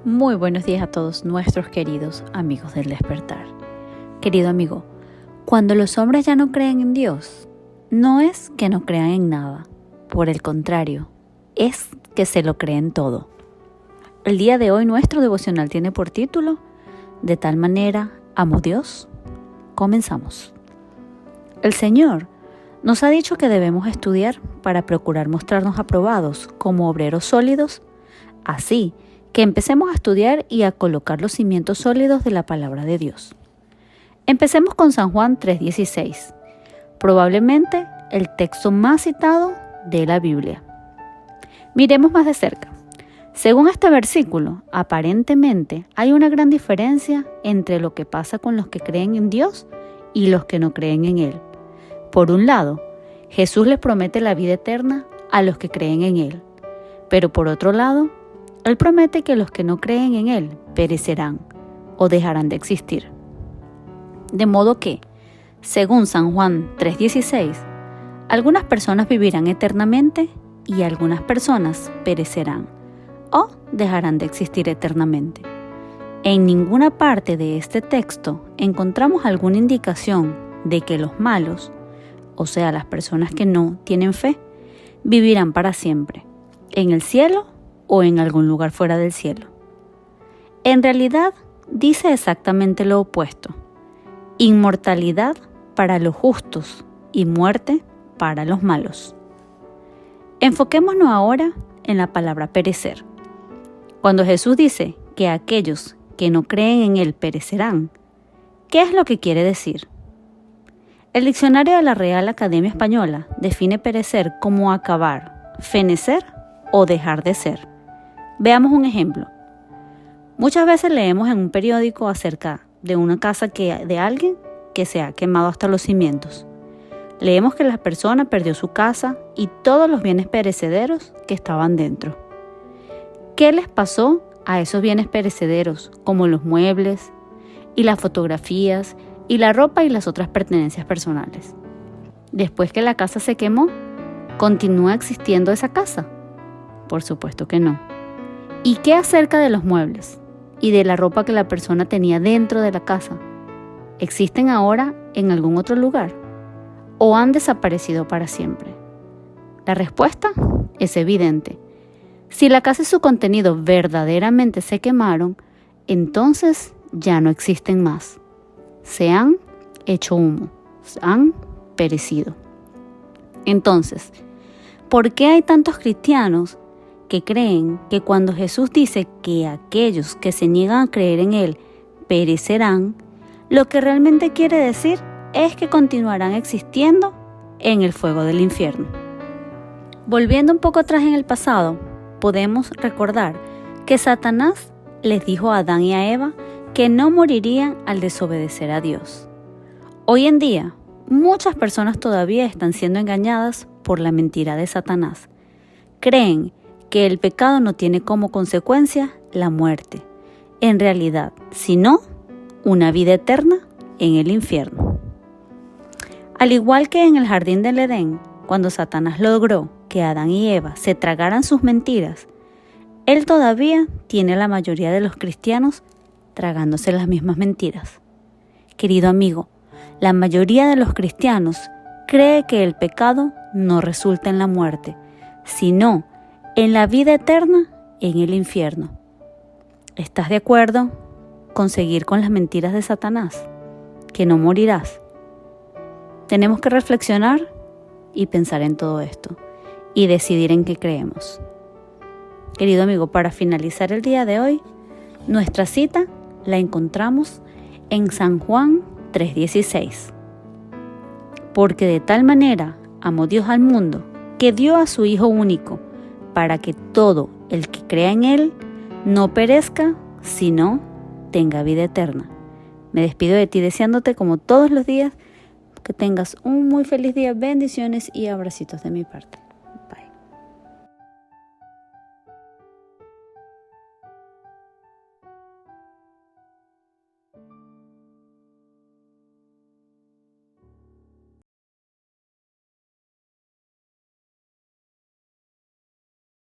Muy buenos días a todos nuestros queridos amigos del despertar. Querido amigo, cuando los hombres ya no creen en Dios, no es que no crean en nada, por el contrario, es que se lo creen todo. El día de hoy nuestro devocional tiene por título, De tal manera amo Dios. Comenzamos. El Señor nos ha dicho que debemos estudiar para procurar mostrarnos aprobados como obreros sólidos, así que empecemos a estudiar y a colocar los cimientos sólidos de la palabra de Dios. Empecemos con San Juan 3:16, probablemente el texto más citado de la Biblia. Miremos más de cerca. Según este versículo, aparentemente hay una gran diferencia entre lo que pasa con los que creen en Dios y los que no creen en Él. Por un lado, Jesús les promete la vida eterna a los que creen en Él, pero por otro lado, Él promete que los que no creen en Él perecerán o dejarán de existir. De modo que, según San Juan 3:16, algunas personas vivirán eternamente y algunas personas perecerán o dejarán de existir eternamente. En ninguna parte de este texto encontramos alguna indicación de que los malos, o sea, las personas que no tienen fe, vivirán para siempre, en el cielo o en algún lugar fuera del cielo. En realidad, dice exactamente lo opuesto: inmortalidad para los justos y muerte para los malos. Enfoquémonos ahora en la palabra perecer. Cuando Jesús dice que aquellos que no creen en Él perecerán, ¿qué es lo que quiere decir? El diccionario de la Real Academia Española define perecer como acabar, fenecer o dejar de ser. Veamos un ejemplo. Muchas veces leemos en un periódico acerca de una casa de alguien que se ha quemado hasta los cimientos. Leemos que la persona perdió su casa y todos los bienes perecederos que estaban dentro. ¿Qué les pasó a esos bienes perecederos, como los muebles y las fotografías y la ropa y las otras pertenencias personales? Después que la casa se quemó, ¿continúa existiendo esa casa? Por supuesto que no. ¿Y qué acerca de los muebles y de la ropa que la persona tenía dentro de la casa? ¿Existen ahora en algún otro lugar o han desaparecido para siempre? La respuesta es evidente. Si la casa y su contenido verdaderamente se quemaron, entonces ya no existen más. Se han hecho humo, se han perecido. Entonces, ¿por qué hay tantos cristianos que creen que cuando Jesús dice que aquellos que se niegan a creer en Él perecerán, lo que realmente quiere decir es que continuarán existiendo en el fuego del infierno? Volviendo un poco atrás en el pasado, podemos recordar que Satanás les dijo a Adán y a Eva que no morirían al desobedecer a Dios. Hoy en día, muchas personas todavía están siendo engañadas por la mentira de Satanás. Creen que el pecado no tiene como consecuencia la muerte, en realidad, sino una vida eterna en el infierno. Al igual que en el jardín del Edén, cuando Satanás logró que Adán y Eva se tragaran sus mentiras, él todavía tiene a la mayoría de los cristianos tragándose las mismas mentiras. Querido amigo, la mayoría de los cristianos cree que el pecado no resulta en la muerte, sino en la vida eterna en el infierno. ¿Estás de acuerdo con seguir con las mentiras de Satanás? Que no morirás. Tenemos que reflexionar y pensar en todo esto y decidir en qué creemos. Querido amigo, para finalizar el día de hoy, nuestra cita la encontramos en San Juan 3:16. Porque de tal manera amó Dios al mundo que dio a su Hijo único, para que todo el que crea en Él no perezca, sino tenga vida eterna. Me despido de ti deseándote, como todos los días, que tengas un muy feliz día, bendiciones y abracitos de mi parte.